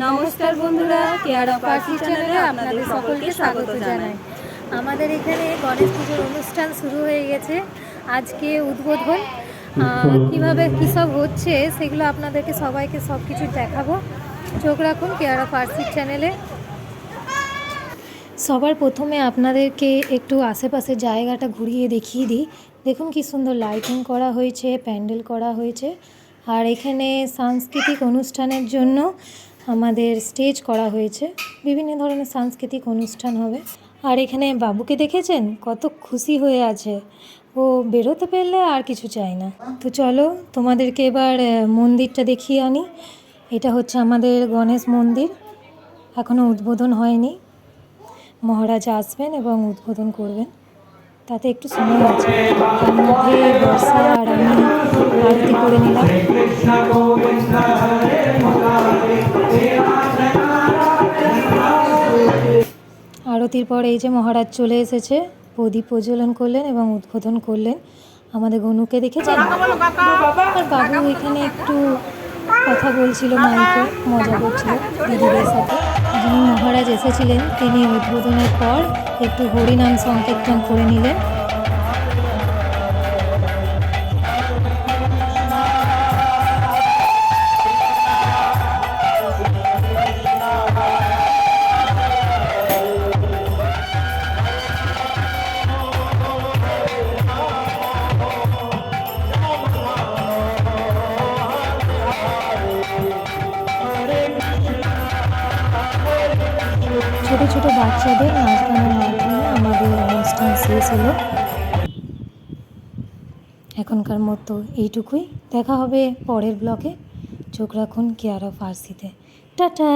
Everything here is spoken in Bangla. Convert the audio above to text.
নমস্কার বন্ধুরা, কেয়ার অফ ফার্সি চ্যানেলে আপনাদের সকলকে স্বাগত জানাই। আমাদের এখানে গণেশ পুজোর অনুষ্ঠান শুরু হয়ে গেছে। আজকে উদ্বোধন, কীভাবে কী সব হচ্ছে সেগুলো আপনাদেরকে সবাইকে সব কিছু দেখাবো। চোখ রাখুন কেয়ার অফ ফার্সি চ্যানেলে। সবার প্রথমে আপনাদেরকে একটু আশেপাশের জায়গাটা ঘুরিয়ে দেখিয়ে দিই। দেখুন কি সুন্দর লাইটিং করা হয়েছে, প্যান্ডেল করা হয়েছে। আর এখানে সাংস্কৃতিক অনুষ্ঠানের জন্য আমাদের স্টেজ করা হয়েছে। বিভিন্ন ধরনের সাংস্কৃতিক অনুষ্ঠান হবে। আর এখানে বাবুকে দেখেছেন, কত খুশি হয়ে আছে। ও বেরোতে পারলে আর কিছু চাই না। তো চলো তোমাদেরকে এবার মন্দিরটা দেখিয়ে আনি। এটা হচ্ছে আমাদের গণেশ মন্দির, এখনও উদ্বোধন হয়নি। মহারাজ আসবেন এবং উদ্বোধন করবেন, তাতে একটু সময় আছে। তার মধ্যে বর্ষা আর আমি আরতি করে নিলাম। আরতির পর এই যে মহারাজ চলে এসেছে, প্রদীপ প্রজ্বলন করলেন এবং উদ্বোধন করলেন। আমাদের গনুকে দেখেছেন, আর বাবু এখানে একটু কথা বলছিল, মাইকে মজা করছিল দিদিদের সাথে। যিনি মহারাজ এসেছিলেন তিনি উদ্বোধনের পর একটু হরিনাম সংকীর্তন করে নিলেন। ছোট ছোট বাচ্চাদের নাচ গানের মাধ্যমে আমাদের অনুষ্ঠান শেষ হলো। এখনকার মতো এইটুকুই, দেখা হবে পরের ব্লগে। চোখ রাখুন কেয়ার অফ ফার্সিতে। টাটা।